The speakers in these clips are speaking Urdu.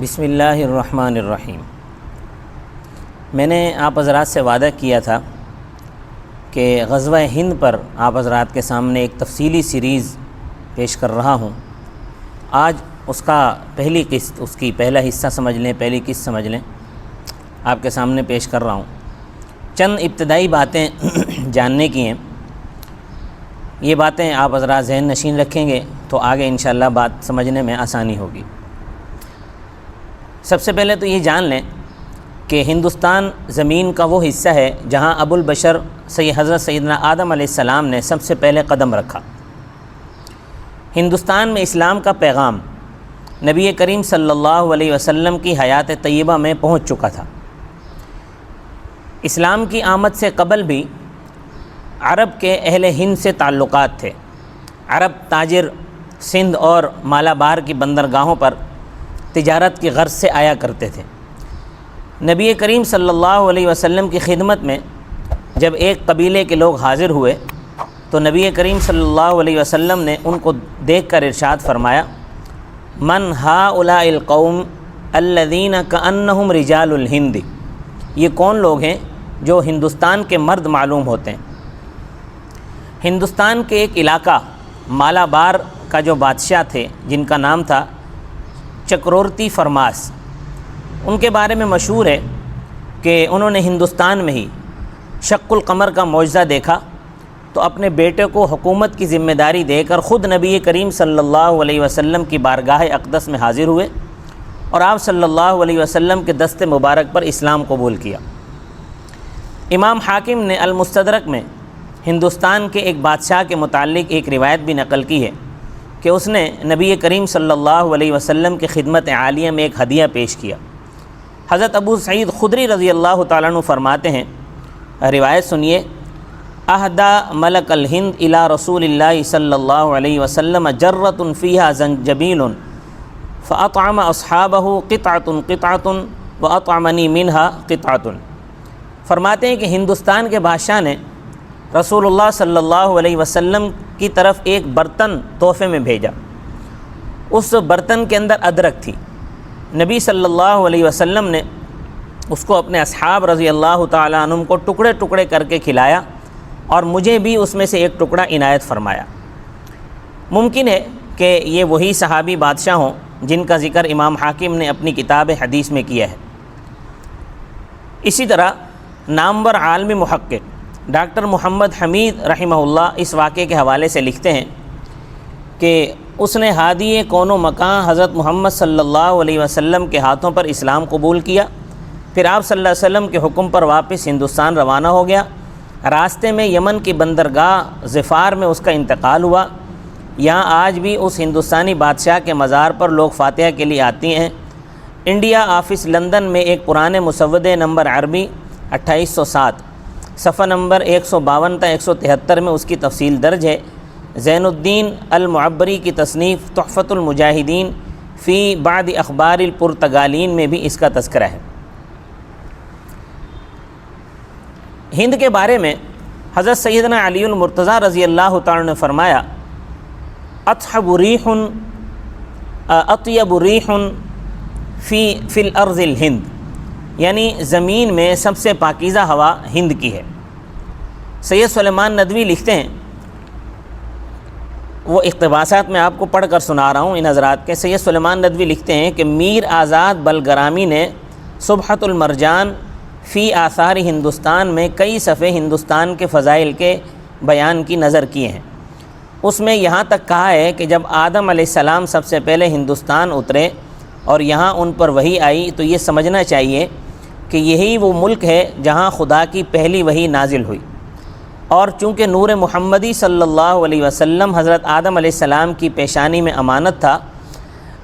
بسم اللہ الرحمن الرحیم۔ میں نے آپ حضرات سے وعدہ کیا تھا کہ غزوہ ہند پر آپ حضرات کے سامنے ایک تفصیلی سیریز پیش کر رہا ہوں۔ آج اس کا پہلی قسط، اس کی پہلا حصہ سمجھ لیں، پہلی قسط سمجھ لیں، آپ کے سامنے پیش کر رہا ہوں۔ چند ابتدائی باتیں جاننے کی ہیں، یہ باتیں آپ حضرات ذہن نشین رکھیں گے تو آگے انشاءاللہ بات سمجھنے میں آسانی ہوگی۔ سب سے پہلے تو یہ جان لیں کہ ہندوستان زمین کا وہ حصہ ہے جہاں ابو البشر حضرت سیدنا آدم علیہ السلام نے سب سے پہلے قدم رکھا۔ ہندوستان میں اسلام کا پیغام نبی کریم صلی اللہ علیہ وسلم کی حیات طیبہ میں پہنچ چکا تھا۔ اسلام کی آمد سے قبل بھی عرب کے اہل ہند سے تعلقات تھے۔ عرب تاجر سندھ اور مالابار کی بندرگاہوں پر تجارت کی غرض سے آیا کرتے تھے۔ نبی کریم صلی اللہ علیہ وسلم کی خدمت میں جب ایک قبیلے کے لوگ حاضر ہوئے تو نبی کریم صلی اللہ علیہ وسلم نے ان کو دیکھ کر ارشاد فرمایا، من ہؤلاء القوم الذین کأنہم رجال الہند، یہ کون لوگ ہیں جو ہندوستان کے مرد معلوم ہوتے ہیں۔ ہندوستان کے ایک علاقہ مالابار کا جو بادشاہ تھے جن کا نام تھا چکرورتی فرماس، ان کے بارے میں مشہور ہے کہ انہوں نے ہندوستان میں ہی شق القمر کا معجزہ دیکھا تو اپنے بیٹے کو حکومت کی ذمہ داری دے کر خود نبی کریم صلی اللہ علیہ وسلم کی بارگاہ اقدس میں حاضر ہوئے اور آپ صلی اللہ علیہ وسلم کے دست مبارک پر اسلام قبول کیا۔ امام حاکم نے المستدرک میں ہندوستان کے ایک بادشاہ کے متعلق ایک روایت بھی نقل کی ہے کہ اس نے نبی کریم صلی اللہ علیہ وسلم کی خدمت عالیہ میں ایک ہدیہ پیش کیا۔ حضرت ابو سعید خدری رضی اللہ تعالیٰ عنہ فرماتے ہیں، روایت سنیے، اہدا ملک الہند الی رسول اللہ صلی اللہ علیہ وسلم جرۃ فیہا زنجبیل فاطعم اصحابہ قطعۃ قطعۃ واطعمنی منہا قطعۃ۔ فرماتے ہیں کہ ہندوستان کے بادشاہ نے رسول اللہ صلی اللہ علیہ وسلم کی طرف ایک برتن تحفے میں بھیجا۔ اس برتن کے اندر ادرک تھی۔ نبی صلی اللہ علیہ وسلم نے اس کو اپنے اصحاب رضی اللہ تعالیٰ عنہم کو ٹکڑے ٹکڑے کر کے کھلایا اور مجھے بھی اس میں سے ایک ٹکڑا عنایت فرمایا۔ ممکن ہے کہ یہ وہی صحابی بادشاہ ہوں جن کا ذکر امام حاکم نے اپنی کتاب حدیث میں کیا ہے۔ اسی طرح نامور عالمی محقق ڈاکٹر محمد حمید رحمہ اللہ اس واقعے کے حوالے سے لکھتے ہیں کہ اس نے ہادی کون و مکان حضرت محمد صلی اللہ علیہ وسلم کے ہاتھوں پر اسلام قبول کیا، پھر آپ صلی اللہ علیہ وسلم کے حکم پر واپس ہندوستان روانہ ہو گیا۔ راستے میں یمن کی بندرگاہ ظفار میں اس کا انتقال ہوا۔ یہاں آج بھی اس ہندوستانی بادشاہ کے مزار پر لوگ فاتحہ کے لیے آتی ہیں۔ انڈیا آفس لندن میں ایک پرانے مسودے نمبر عربی 2807 صفحہ نمبر 152 تا 173 میں اس کی تفصیل درج ہے۔ زین الدین المعبری کی تصنیف تحفۃ المجاہدین فی بعض اخبار الپرتگالین میں بھی اس کا تذکرہ ہے۔ ہند کے بارے میں حضرت سیدنا علی المرتضیٰ رضی اللہ تعالیٰ نے فرمایا، اطیب ریح فی الارض الہند، یعنی زمین میں سب سے پاکیزہ ہوا ہند کی ہے۔ سید سلیمان ندوی لکھتے ہیں، وہ اقتباسات میں آپ کو پڑھ کر سنا رہا ہوں ان حضرات کے۔ سید سلیمان ندوی لکھتے ہیں کہ میر آزاد بلگرامی نے صبحۃ المرجان فی آثار ہندوستان میں کئی صفحے ہندوستان کے فضائل کے بیان کی نظر کیے ہیں۔ اس میں یہاں تک کہا ہے کہ جب آدم علیہ السلام سب سے پہلے ہندوستان اترے اور یہاں ان پر وحی آئی تو یہ سمجھنا چاہیے کہ یہی وہ ملک ہے جہاں خدا کی پہلی وحی نازل ہوئی، اور چونکہ نور محمدی صلی اللہ علیہ وسلم حضرت آدم علیہ السلام کی پیشانی میں امانت تھا،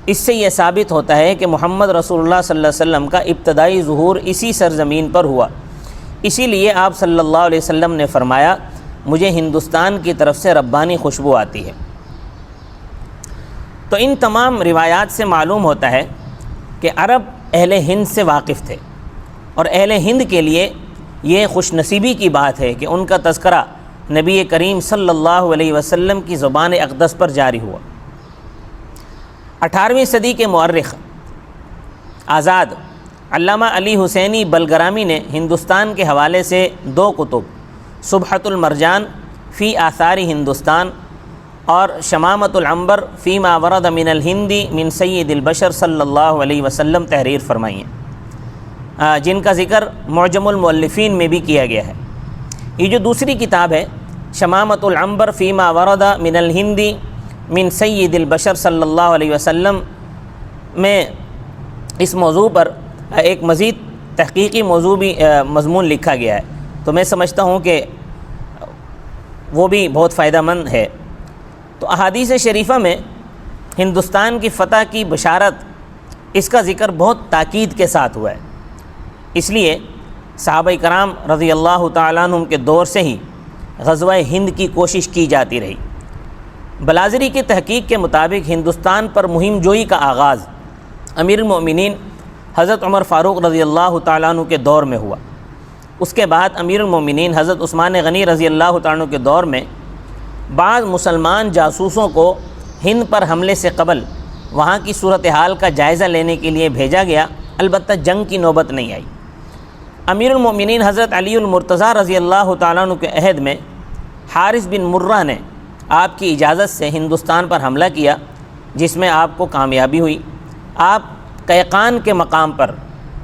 اس سے یہ ثابت ہوتا ہے کہ محمد رسول اللہ صلی اللہ علیہ وسلم کا ابتدائی ظہور اسی سرزمین پر ہوا۔ اسی لیے آپ صلی اللہ علیہ وسلم نے فرمایا، مجھے ہندوستان کی طرف سے ربانی خوشبو آتی ہے۔ تو ان تمام روایات سے معلوم ہوتا ہے کہ عرب اہل ہند سے واقف تھے، اور اہل ہند کے لیے یہ خوش نصیبی کی بات ہے کہ ان کا تذکرہ نبی کریم صلی اللہ علیہ وسلم کی زبان اقدس پر جاری ہوا۔ 18ویں صدی کے مورخ آزاد علامہ علی حسینی بلگرامی نے ہندوستان کے حوالے سے 2 کتب سبحۃ المرجان فی آثار ہندوستان اور شمامۃ العنبر فی ما ورد من الہندی من سید البشر صلی اللہ علیہ وسلم تحریر فرمائی ہیں، جن کا ذکر معجم المؤلفین میں بھی کیا گیا ہے۔ یہ جو دوسری کتاب ہے شمامۃ العنبر فی ما ورد من الہندی من سید البشر صلی اللہ علیہ وسلم میں اس موضوع پر ایک مزید تحقیقی مضمون لکھا گیا ہے، تو میں سمجھتا ہوں کہ وہ بھی بہت فائدہ مند ہے۔ تو احادیث شریفہ میں ہندوستان کی فتح کی بشارت اس کا ذکر بہت تاکید کے ساتھ ہوا ہے، اس لیے صحابہ کرام رضی اللہ تعالیٰ عنہم کے دور سے ہی غزوہ ہند کی کوشش کی جاتی رہی۔ بلازری کی تحقیق کے مطابق ہندوستان پر مہم جوئی کا آغاز امیر المؤمنین حضرت عمر فاروق رضی اللہ تعالیٰ عنہ کے دور میں ہوا۔ اس کے بعد امیر المؤمنین حضرت عثمان غنی رضی اللہ تعالیٰ عنہ کے دور میں بعض مسلمان جاسوسوں کو ہند پر حملے سے قبل وہاں کی صورتحال کا جائزہ لینے کے لیے بھیجا گیا، البتہ جنگ کی نوبت نہیں آئی۔ امیر المؤمنین حضرت علی المرتضیٰ رضی اللہ تعالیٰ عنہ کے عہد میں حارث بن مرہ نے آپ کی اجازت سے ہندوستان پر حملہ کیا، جس میں آپ کو کامیابی ہوئی۔ آپ قیقان کے مقام پر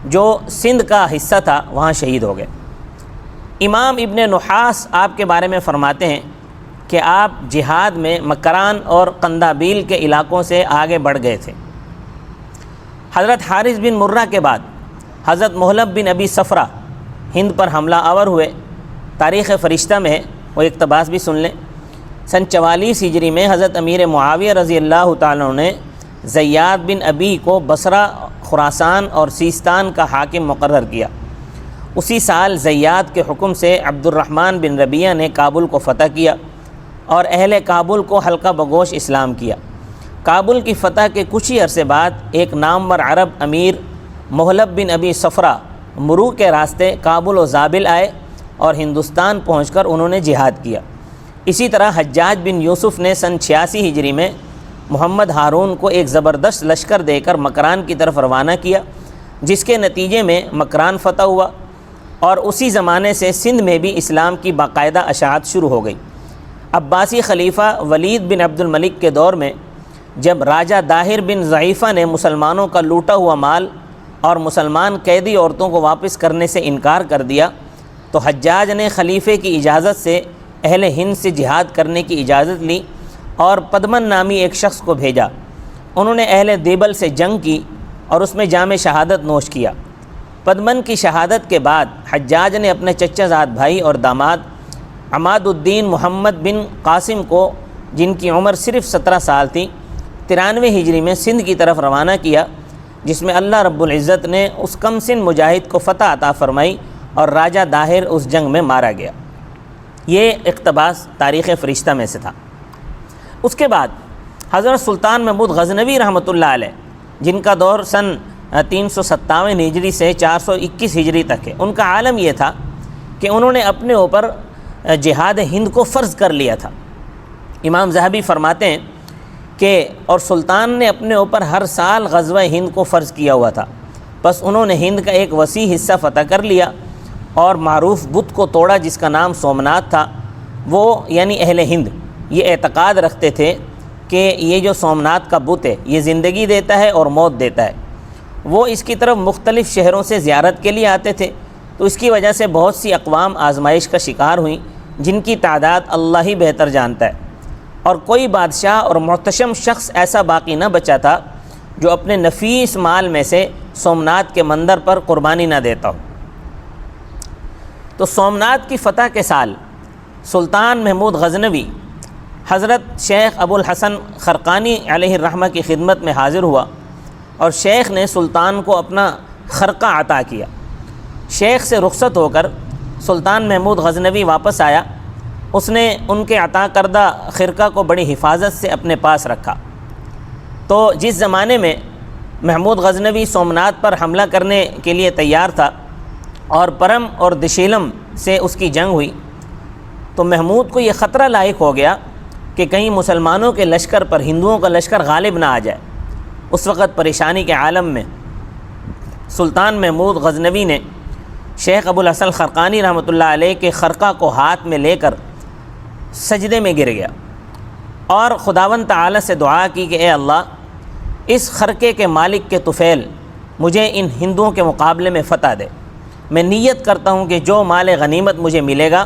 جو سندھ کا حصہ تھا وہاں شہید ہو گئے۔ امام ابن نحاس آپ کے بارے میں فرماتے ہیں کہ آپ جہاد میں مکران اور قندابیل کے علاقوں سے آگے بڑھ گئے تھے۔ حضرت حارث بن مرہ کے بعد حضرت محلب بن ابی صفرہ ہند پر حملہ آور ہوئے۔ تاریخ فرشتہ میں ہے، وہ اقتباس بھی سن لیں۔ سن 44 ہجری میں حضرت امیر معاویہ رضی اللہ تعالیٰ عنہ نے زیاد بن ابی کو بصرہ، خراسان اور سیستان کا حاکم مقرر کیا۔ اسی سال زیاد کے حکم سے عبد الرحمن بن ربیعہ نے کابل کو فتح کیا اور اہل کابل کو حلقہ بگوش اسلام کیا۔ کابل کی فتح کے کچھ ہی عرصے بعد ایک نامور عرب امیر محلب بن ابی صفرہ مرو کے راستے کابل و زابل آئے اور ہندوستان پہنچ کر انہوں نے جہاد کیا۔ اسی طرح حجاج بن یوسف نے سن 86 ہجری میں محمد ہارون کو ایک زبردست لشکر دے کر مکران کی طرف روانہ کیا، جس کے نتیجے میں مکران فتح ہوا اور اسی زمانے سے سندھ میں بھی اسلام کی باقاعدہ اشاعت شروع ہو گئی۔ عباسی خلیفہ ولید بن عبد الملک کے دور میں جب راجہ داہر بن ضعیفہ نے مسلمانوں کا لوٹا ہوا مال اور مسلمان قیدی عورتوں کو واپس کرنے سے انکار کر دیا، تو حجاج نے خلیفے کی اجازت سے اہل ہند سے جہاد کرنے کی اجازت لی اور پدمن نامی ایک شخص کو بھیجا۔ انہوں نے اہل دیبل سے جنگ کی اور اس میں جام شہادت نوش کیا۔ پدمن کی شہادت کے بعد حجاج نے اپنے چچا زاد بھائی اور داماد عماد الدین محمد بن قاسم کو، جن کی عمر صرف 17 سال تھی، 93 ہجری میں سندھ کی طرف روانہ کیا، جس میں اللہ رب العزت نے اس کم سن مجاہد کو فتح عطا فرمائی اور راجہ داہر اس جنگ میں مارا گیا۔ یہ اقتباس تاریخ فرشتہ میں سے تھا۔ اس کے بعد حضرت سلطان محمود غزنوی رحمۃ اللہ علیہ، جن کا دور سن 357 ہجری سے 421 ہجری تک ہے، ان کا عالم یہ تھا کہ انہوں نے اپنے اوپر جہاد ہند کو فرض کر لیا تھا۔ امام ذہبی فرماتے ہیں کہ اور سلطان نے اپنے اوپر ہر سال غزوہ ہند کو فرض کیا ہوا تھا، بس انہوں نے ہند کا ایک وسیع حصہ فتح کر لیا اور معروف بت کو توڑا جس کا نام سومناتھ تھا۔ وہ یعنی اہل ہند یہ اعتقاد رکھتے تھے کہ یہ جو سومناتھ کا بت ہے یہ زندگی دیتا ہے اور موت دیتا ہے۔ وہ اس کی طرف مختلف شہروں سے زیارت کے لیے آتے تھے، تو اس کی وجہ سے بہت سی اقوام آزمائش کا شکار ہوئیں، جن کی تعداد اللہ ہی بہتر جانتا ہے، اور کوئی بادشاہ اور محتشم شخص ایسا باقی نہ بچا تھا جو اپنے نفیس مال میں سے سومناتھ کے مندر پر قربانی نہ دیتا ہو۔ تو سومناتھ کی فتح کے سال سلطان محمود غزنوی حضرت شیخ ابو الحسن خرقانی علیہ الرحمہ کی خدمت میں حاضر ہوا اور شیخ نے سلطان کو اپنا خرقہ عطا کیا۔ شیخ سے رخصت ہو کر سلطان محمود غزنوی واپس آیا۔ اس نے ان کے عطا کردہ خرقہ کو بڑی حفاظت سے اپنے پاس رکھا۔ تو جس زمانے میں محمود غزنوی سومناتھ پر حملہ کرنے کے لیے تیار تھا اور پرم اور دشیلم سے اس کی جنگ ہوئی، تو محمود کو یہ خطرہ لاحق ہو گیا کہ کہیں مسلمانوں کے لشکر پر ہندوؤں کا لشکر غالب نہ آ جائے۔ اس وقت پریشانی کے عالم میں سلطان محمود غزنوی نے شیخ ابو الحسن خرقانی رحمۃ اللہ علیہ کے خرقہ کو ہاتھ میں لے کر سجدے میں گر گیا اور خداوند تعالی سے دعا کی کہ اے اللہ، اس خرقے کے مالک کے طفیل مجھے ان ہندوؤں کے مقابلے میں فتح دے۔ میں نیت کرتا ہوں کہ جو مال غنیمت مجھے ملے گا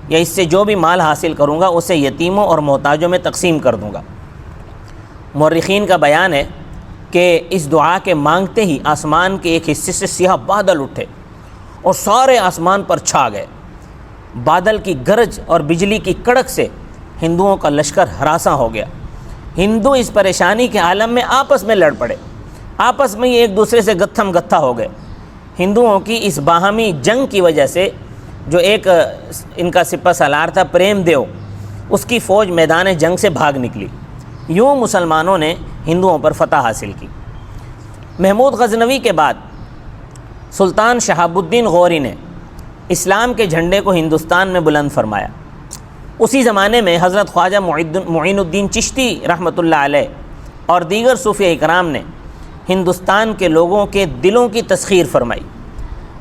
یا اس سے جو بھی مال حاصل کروں گا اسے یتیموں اور محتاجوں میں تقسیم کر دوں گا۔ مورخین کا بیان ہے کہ اس دعا کے مانگتے ہی آسمان کے ایک حصے سے سیاہ بادل اٹھے اور سارے آسمان پر چھا گئے۔ بادل کی گرج اور بجلی کی کڑک سے ہندوؤں کا لشکر ہراساں ہو گیا۔ ہندو اس پریشانی کے عالم میں آپس میں لڑ پڑے، آپس میں ہی ایک دوسرے سے گتھم گتھا ہو گئے۔ ہندوؤں کی اس باہمی جنگ کی وجہ سے جو ایک ان کا سپہ سالار تھا پریم دیو، اس کی فوج میدان جنگ سے بھاگ نکلی۔ یوں مسلمانوں نے ہندوؤں پر فتح حاصل کی۔ محمود غزنوی کے بعد سلطان شہاب الدین غوری نے اسلام کے جھنڈے کو ہندوستان میں بلند فرمایا۔ اسی زمانے میں حضرت خواجہ معین الدین چشتی رحمۃ اللہ علیہ اور دیگر صوفیہ اکرام نے ہندوستان کے لوگوں کے دلوں کی تسخیر فرمائی،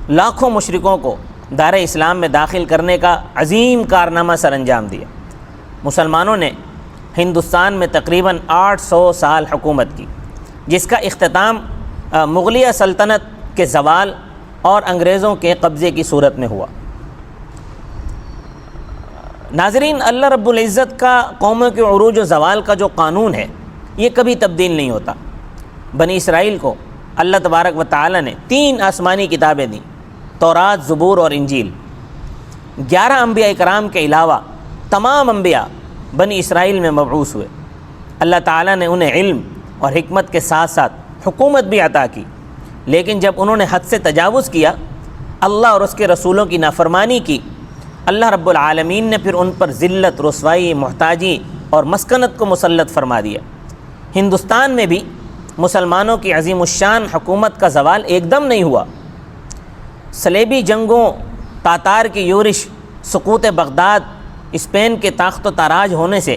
لاکھوں مشرکوں کو دار اسلام میں داخل کرنے کا عظیم کارنامہ سر انجام دیا۔ مسلمانوں نے ہندوستان میں تقریباً 800 سال حکومت کی، جس کا اختتام مغلیہ سلطنت کے زوال اور انگریزوں کے قبضے کی صورت میں ہوا۔ ناظرین، اللہ رب العزت کا قوموں کے عروج و زوال کا جو قانون ہے یہ کبھی تبدیل نہیں ہوتا۔ بنی اسرائیل کو اللہ تبارک و تعالی نے 3 آسمانی کتابیں دیں، تورات، زبور اور انجیل۔ 11 انبیاء کرام کے علاوہ تمام انبیاء بنی اسرائیل میں مبعوث ہوئے۔ اللہ تعالیٰ نے انہیں علم اور حکمت کے ساتھ ساتھ حکومت بھی عطا کی، لیکن جب انہوں نے حد سے تجاوز کیا، اللہ اور اس کے رسولوں کی نافرمانی کی، اللہ رب العالمین نے پھر ان پر ذلت، رسوائی، محتاجی اور مسکنت کو مسلط فرما دیا۔ ہندوستان میں بھی مسلمانوں کی عظیم الشان حکومت کا زوال ایک دم نہیں ہوا۔ صلیبی جنگوں، تاتار کی یورش، سقوط بغداد، اسپین کے طاقت و تاراج ہونے سے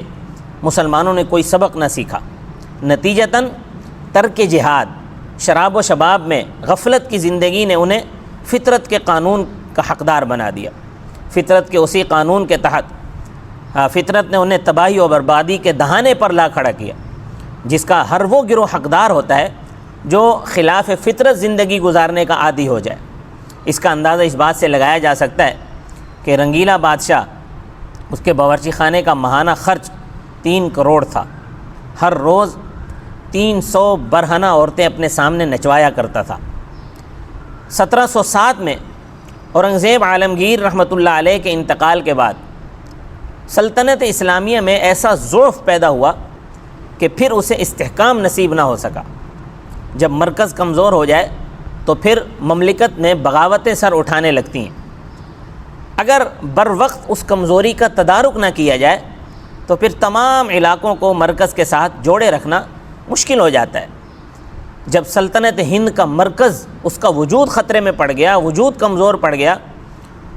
مسلمانوں نے کوئی سبق نہ سیکھا۔ نتیجتاً ترک جہاد، شراب و شباب میں غفلت کی زندگی نے انہیں فطرت کے قانون کا حقدار بنا دیا۔ فطرت کے اسی قانون کے تحت فطرت نے انہیں تباہی و بربادی کے دہانے پر لا کھڑا کیا، جس کا ہر وہ گروہ حقدار ہوتا ہے جو خلاف فطرت زندگی گزارنے کا عادی ہو جائے۔ اس کا اندازہ اس بات سے لگایا جا سکتا ہے کہ رنگیلا بادشاہ، اس کے باورچی خانے کا ماہانہ خرچ 3 کروڑ تھا۔ ہر روز 300 برہنہ عورتیں اپنے سامنے نچوایا کرتا تھا۔ 1707 میں اورنگزیب عالمگیر رحمۃ اللہ علیہ کے انتقال کے بعد سلطنت اسلامیہ میں ایسا ضعف پیدا ہوا کہ پھر اسے استحکام نصیب نہ ہو سکا۔ جب مرکز کمزور ہو جائے تو پھر مملکت میں بغاوتیں سر اٹھانے لگتی ہیں۔ اگر بر وقت اس کمزوری کا تدارک نہ کیا جائے تو پھر تمام علاقوں کو مرکز کے ساتھ جوڑے رکھنا مشکل ہو جاتا ہے۔ جب سلطنت ہند کا مرکز، اس کا وجود خطرے میں پڑ گیا، وجود کمزور پڑ گیا،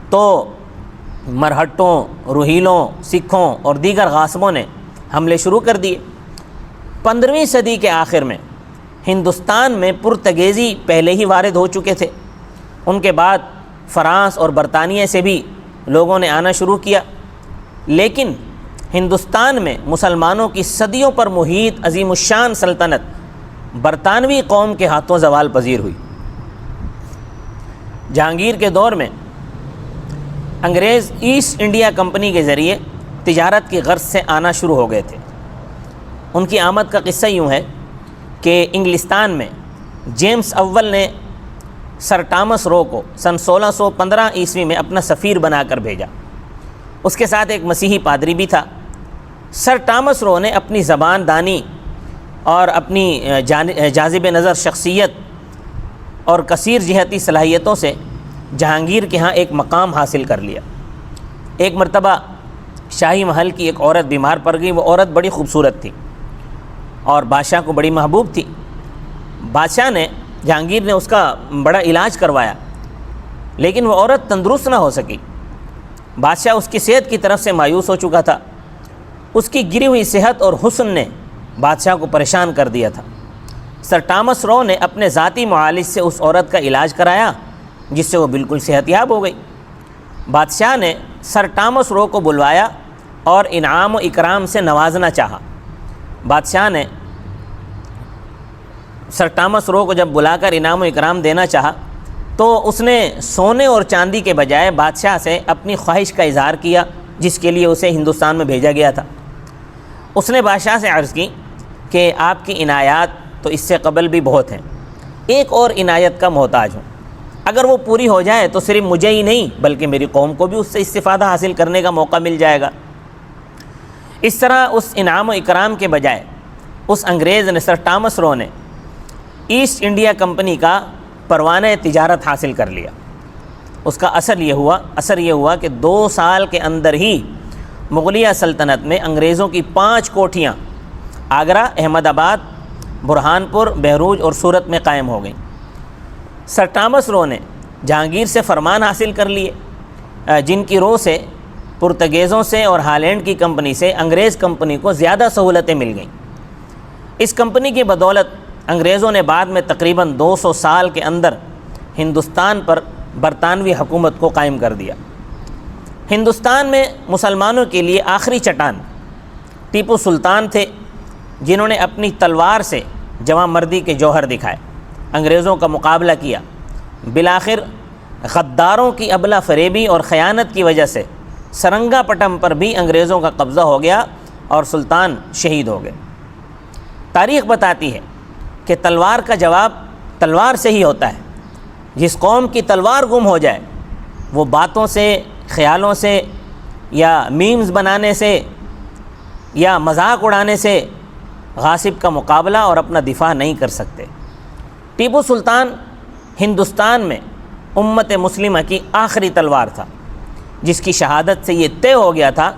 تو مرہٹوں، روہیلوں، سکھوں اور دیگر غاصبوں نے حملے شروع کر دیے۔ 15ویں صدی کے آخر میں ہندوستان میں پرتگیزی پہلے ہی وارد ہو چکے تھے۔ ان کے بعد فرانس اور برطانیہ سے بھی لوگوں نے آنا شروع کیا، لیکن ہندوستان میں مسلمانوں کی صدیوں پر محیط عظیم الشان سلطنت برطانوی قوم کے ہاتھوں زوال پذیر ہوئی۔ جہانگیر کے دور میں انگریز ایسٹ انڈیا کمپنی کے ذریعے تجارت کی غرض سے آنا شروع ہو گئے تھے۔ ان کی آمد کا قصہ یوں ہے کہ انگلستان میں جیمز اول نے سر ٹامس رو کو سن 1615 عیسوی میں اپنا سفیر بنا کر بھیجا۔ اس کے ساتھ ایک مسیحی پادری بھی تھا۔ سر ٹامس رو نے اپنی زبان دانی اور اپنی جاذب نظر شخصیت اور کثیر جہتی صلاحیتوں سے جہانگیر کے ہاں ایک مقام حاصل کر لیا۔ ایک مرتبہ شاہی محل کی ایک عورت بیمار پڑ گئی۔ وہ عورت بڑی خوبصورت تھی اور بادشاہ کو بڑی محبوب تھی۔ بادشاہ نے، جہانگیر نے اس کا بڑا علاج کروایا، لیکن وہ عورت تندرست نہ ہو سکی۔ بادشاہ اس کی صحت کی طرف سے مایوس ہو چکا تھا۔ اس کی گری ہوئی صحت اور حسن نے بادشاہ کو پریشان کر دیا تھا۔ سر ٹامس رو نے اپنے ذاتی معالج سے اس عورت کا علاج کرایا جس سے وہ بالکل صحت یاب ہو گئی۔ بادشاہ نے سر ٹامس رو کو بلوایا اور انعام و اکرام سے نوازنا چاہا۔ بادشاہ نے سر ٹامس رو کو جب بلا کر انعام و اکرام دینا چاہا تو اس نے سونے اور چاندی کے بجائے بادشاہ سے اپنی خواہش کا اظہار کیا جس کے لیے اسے ہندوستان میں بھیجا گیا تھا۔ اس نے بادشاہ سے عرض کی کہ آپ کی عنایات تو اس سے قبل بھی بہت ہیں، ایک اور عنایت کا محتاج ہوں، اگر وہ پوری ہو جائے تو صرف مجھے ہی نہیں بلکہ میری قوم کو بھی اس سے استفادہ حاصل کرنے کا موقع مل جائے گا۔ اس طرح اس انعام و اکرام کے بجائے اس انگریز نے سر ٹامس رو نے ایسٹ انڈیا کمپنی کا پروانہ تجارت حاصل کر لیا۔ اس کا اثر یہ ہوا کہ 2 سال کے اندر ہی مغلیہ سلطنت میں انگریزوں کی 5 کوٹھیاں آگرہ، احمد آباد، برہان پور، بہروج اور سورت میں قائم ہو گئیں۔ سر ٹامس رو نے جہانگیر سے فرمان حاصل کر لیے جن کی رو سے پرتگیزوں سے اور ہالینڈ کی کمپنی سے انگریز کمپنی کو زیادہ سہولتیں مل گئیں۔ اس کمپنی کی بدولت انگریزوں نے بعد میں تقریباً 200 سال کے اندر ہندوستان پر برطانوی حکومت کو قائم کر دیا۔ ہندوستان میں مسلمانوں کے لیے آخری چٹان ٹیپو سلطان تھے جنہوں نے اپنی تلوار سے جواں مردی کے جوہر دکھائے، انگریزوں کا مقابلہ کیا۔ بالآخر غداروں کی ابلا فریبی اور خیانت کی وجہ سے سرنگا پٹم پر بھی انگریزوں کا قبضہ ہو گیا اور سلطان شہید ہو گئے۔ تاریخ بتاتی ہے کہ تلوار کا جواب تلوار سے ہی ہوتا ہے۔ جس قوم کی تلوار گم ہو جائے وہ باتوں سے، خیالوں سے یا میمز بنانے سے یا مذاق اڑانے سے غاصب کا مقابلہ اور اپنا دفاع نہیں کر سکتے۔ ٹیپو سلطان ہندوستان میں امت مسلمہ کی آخری تلوار تھا جس کی شہادت سے یہ طے ہو گیا تھا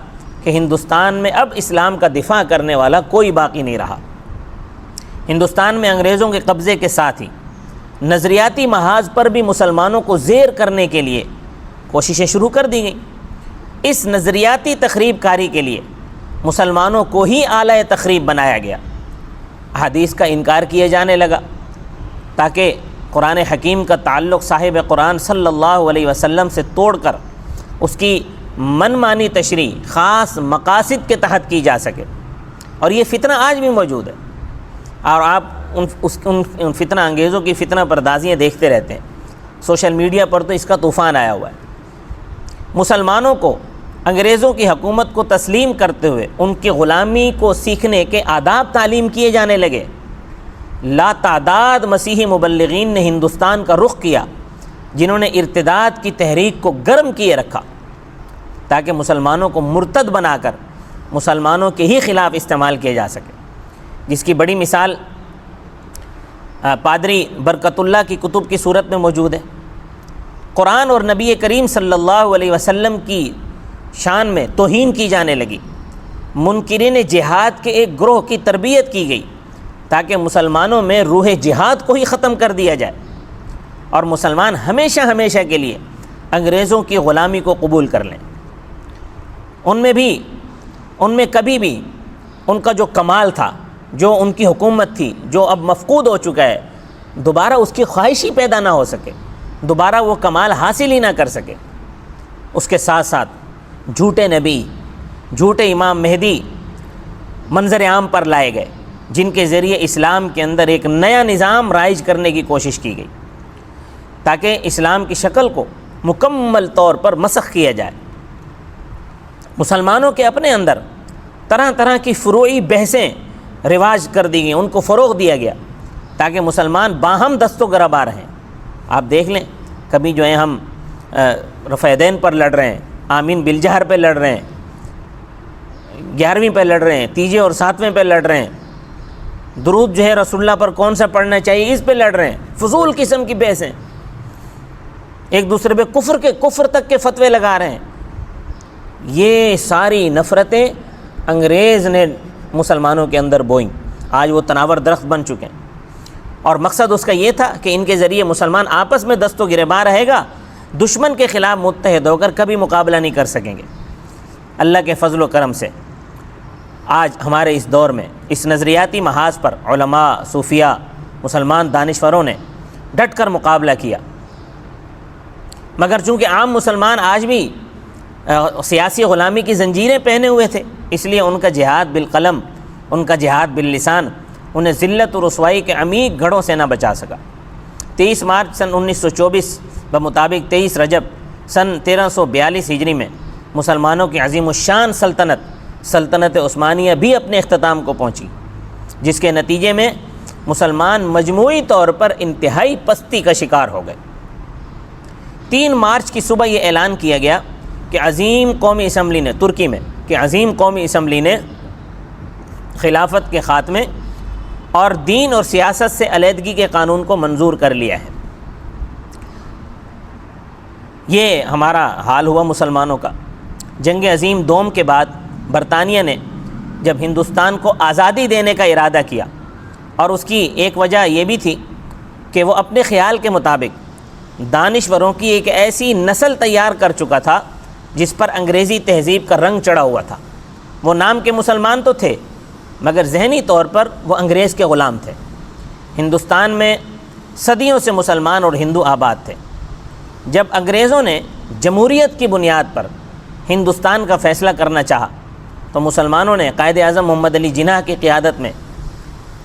کہ ہندوستان میں اب اسلام کا دفاع کرنے والا کوئی باقی نہیں رہا۔ ہندوستان میں انگریزوں کے قبضے کے ساتھ ہی نظریاتی محاذ پر بھی مسلمانوں کو زیر کرنے کے لیے کوششیں شروع کر دی گئیں۔ اس نظریاتی تخریب کاری کے لیے مسلمانوں کو ہی آلہ تخریب بنایا گیا، احادیث کا انکار کیے جانے لگا تاکہ قرآن حکیم کا تعلق صاحب قرآن صلی اللہ علیہ وسلم سے توڑ کر اس کی من مانی تشریح خاص مقاصد کے تحت کی جا سکے۔ اور یہ فتنہ آج بھی موجود ہے اور آپ ان فتنہ انگیزوں کی فتنہ پردازیاں دیکھتے رہتے ہیں۔ سوشل میڈیا پر تو اس کا طوفان آیا ہوا ہے۔ مسلمانوں کو انگریزوں کی حکومت کو تسلیم کرتے ہوئے ان کی غلامی کو سیکھنے کے آداب تعلیم کیے جانے لگے۔ لا تعداد مسیحی مبلغین نے ہندوستان کا رخ کیا جنہوں نے ارتداد کی تحریک کو گرم کیے رکھا تاکہ مسلمانوں کو مرتد بنا کر مسلمانوں کے ہی خلاف استعمال کیا جا سکے، جس کی بڑی مثال پادری برکت اللہ کی کتب کی صورت میں موجود ہے۔ قرآن اور نبی کریم صلی اللہ علیہ وسلم کی شان میں توہین کی جانے لگی۔ منکرین جہاد کے ایک گروہ کی تربیت کی گئی تاکہ مسلمانوں میں روح جہاد کو ہی ختم کر دیا جائے اور مسلمان ہمیشہ ہمیشہ کے لیے انگریزوں کی غلامی کو قبول کر لیں۔ ان میں کبھی بھی ان کا جو کمال تھا، جو ان کی حکومت تھی، جو اب مفقود ہو چکا ہے، دوبارہ اس کی خواہش ہی پیدا نہ ہو سکے، دوبارہ وہ کمال حاصل ہی نہ کر سکے۔ اس کے ساتھ ساتھ جھوٹے نبی، جھوٹے امام مہدی منظر عام پر لائے گئے جن کے ذریعے اسلام کے اندر ایک نیا نظام رائج کرنے کی کوشش کی گئی تاکہ اسلام کی شکل کو مکمل طور پر مسخ کیا جائے۔ مسلمانوں کے اپنے اندر طرح طرح کی فروعی بحثیں رواج کر دی گئیں، ان کو فروغ دیا گیا تاکہ مسلمان باہم دست و گریباں رہیں۔ آپ دیکھ لیں، کبھی جو ہے ہم رفع دین پر لڑ رہے ہیں، آمین بالجہر پہ لڑ رہے ہیں، 11ویں پہ لڑ رہے ہیں، تیجے اور 7ویں پہ لڑ رہے ہیں، درود جو ہے رسول اللہ پر کون سا پڑھنا چاہیے اس پہ لڑ رہے ہیں، فضول قسم کی بحثیں، ایک دوسرے پہ کفر تک کے فتوے لگا رہے ہیں۔ یہ ساری نفرتیں انگریز نے مسلمانوں کے اندر بوئیں، آج وہ تناور درخت بن چکے ہیں، اور مقصد اس کا یہ تھا کہ ان کے ذریعے مسلمان آپس میں دست و گریباں رہے گا، دشمن کے خلاف متحد ہو کر کبھی مقابلہ نہیں کر سکیں گے۔ اللہ کے فضل و کرم سے آج ہمارے اس دور میں اس نظریاتی محاذ پر علماء، صوفیاء مسلمان دانشوروں نے ڈٹ کر مقابلہ کیا، مگر چونکہ عام مسلمان آج بھی سیاسی غلامی کی زنجیریں پہنے ہوئے تھے، اس لیے ان کا جہاد بالقلم، ان کا جہاد باللسان انہیں ذلت و رسوائی کے عمیق گڑھوں سے نہ بچا سکا۔ 23 مارچ سن 1924 بمطابق 23 رجب سن 1342 ہجری میں مسلمانوں کی عظیم الشان سلطنت عثمانیہ بھی اپنے اختتام کو پہنچی، جس کے نتیجے میں مسلمان مجموعی طور پر انتہائی پستی کا شکار ہو گئے۔ 3 مارچ کی صبح یہ اعلان کیا گیا کہ عظیم قومی اسمبلی نے ترکی میں کہ عظیم قومی اسمبلی نے خلافت کے خاتمے اور دین اور سیاست سے علیحدگی کے قانون کو منظور کر لیا ہے۔ یہ ہمارا حال ہوا مسلمانوں کا۔ جنگ عظیم دوم کے بعد برطانیہ نے جب ہندوستان کو آزادی دینے کا ارادہ کیا، اور اس کی ایک وجہ یہ بھی تھی کہ وہ اپنے خیال کے مطابق دانشوروں کی ایک ایسی نسل تیار کر چکا تھا جس پر انگریزی تہذیب کا رنگ چڑھا ہوا تھا۔ وہ نام کے مسلمان تو تھے مگر ذہنی طور پر وہ انگریز کے غلام تھے۔ ہندوستان میں صدیوں سے مسلمان اور ہندو آباد تھے۔ جب انگریزوں نے جمہوریت کی بنیاد پر ہندوستان کا فیصلہ کرنا چاہا تو مسلمانوں نے قائد اعظم محمد علی جناح کی قیادت میں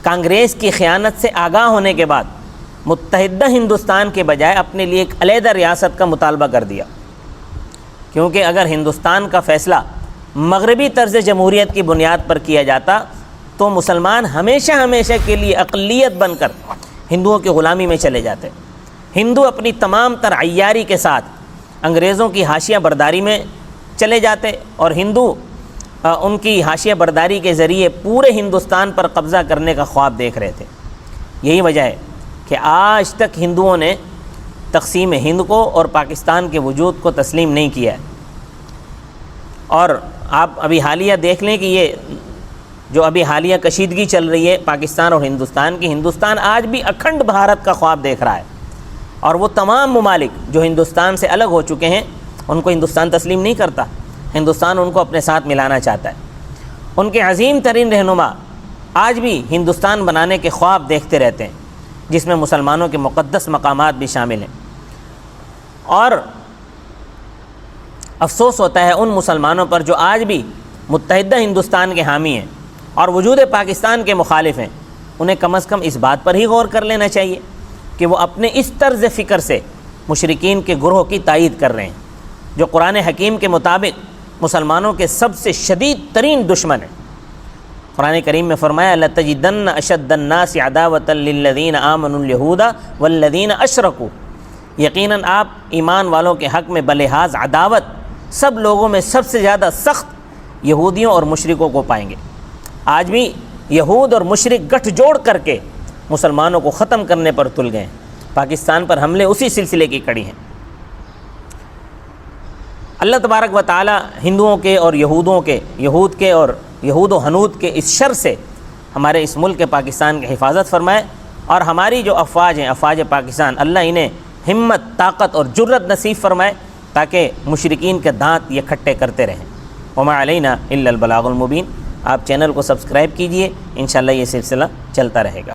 کانگریس کی خیانت سے آگاہ ہونے کے بعد متحدہ ہندوستان کے بجائے اپنے لیے ایک علیحدہ ریاست کا مطالبہ کر دیا، کیونکہ اگر ہندوستان کا فیصلہ مغربی طرز جمہوریت کی بنیاد پر کیا جاتا تو مسلمان ہمیشہ کے لیے اقلیت بن کر ہندوؤں کی غلامی میں چلے جاتے۔ ہندو اپنی تمام تر عیاری کے ساتھ انگریزوں کی حاشیہ برداری میں چلے جاتے، اور ہندو ان کی حاشیہ برداری کے ذریعے پورے ہندوستان پر قبضہ کرنے کا خواب دیکھ رہے تھے۔ یہی وجہ ہے کہ آج تک ہندوؤں نے تقسیم ہند کو اور پاکستان کے وجود کو تسلیم نہیں کیا ہے۔ اور آپ ابھی حالیہ دیکھ لیں کہ یہ جو ابھی حالیہ کشیدگی چل رہی ہے پاکستان اور ہندوستان کی، ہندوستان آج بھی اکھنڈ بھارت کا خواب دیکھ رہا ہے، اور وہ تمام ممالک جو ہندوستان سے الگ ہو چکے ہیں ان کو ہندوستان تسلیم نہیں کرتا، ہندوستان ان کو اپنے ساتھ ملانا چاہتا ہے۔ ان کے عظیم ترین رہنما آج بھی ہندوستان بنانے کے خواب دیکھتے رہتے ہیں، جس میں مسلمانوں کے مقدس مقامات بھی شامل ہیں۔ اور افسوس ہوتا ہے ان مسلمانوں پر جو آج بھی متحدہ ہندوستان کے حامی ہیں اور وجود پاکستان کے مخالف ہیں۔ انہیں کم از کم اس بات پر ہی غور کر لینا چاہیے کہ وہ اپنے اس طرز فکر سے مشرکین کے گروہ کی تائید کر رہے ہیں جو قرآن حکیم کے مطابق مسلمانوں کے سب سے شدید ترین دشمن ہیں۔ قرآن کریم میں فرمایا لَتَجِدَنَّ أَشَدَّ النَّاسِ عَدَاوَةً لِلَّذِينَ آمَنُوا الْيَهُودَ وَالَّذِينَ أَشْرَكُوا، یقیناً آپ ایمان والوں کے حق میں بلحاظ عداوت سب لوگوں میں سب سے زیادہ سخت یہودیوں اور مشرکوں کو پائیں گے۔ آج بھی یہود اور مشرک گٹھ جوڑ کر کے مسلمانوں کو ختم کرنے پر تل گئے ہیں۔ پاکستان پر حملے اسی سلسلے کی کڑی ہیں۔ اللہ تبارک و تعالی ہندوؤں کے اور یہود و ہنود کے اس شر سے ہمارے اس ملک پاکستان کی حفاظت فرمائے، اور ہماری جو افواج ہیں افواج پاکستان، اللہ انہیں ہمت، طاقت اور جرت نصیب فرمائے تاکہ مشرکین کے دانت یہ کھٹے کرتے رہیں۔ وما علینا الا البلاغ المبین۔ آپ چینل کو سبسکرائب کیجئے، انشاءاللہ یہ سلسلہ چلتا رہے گا۔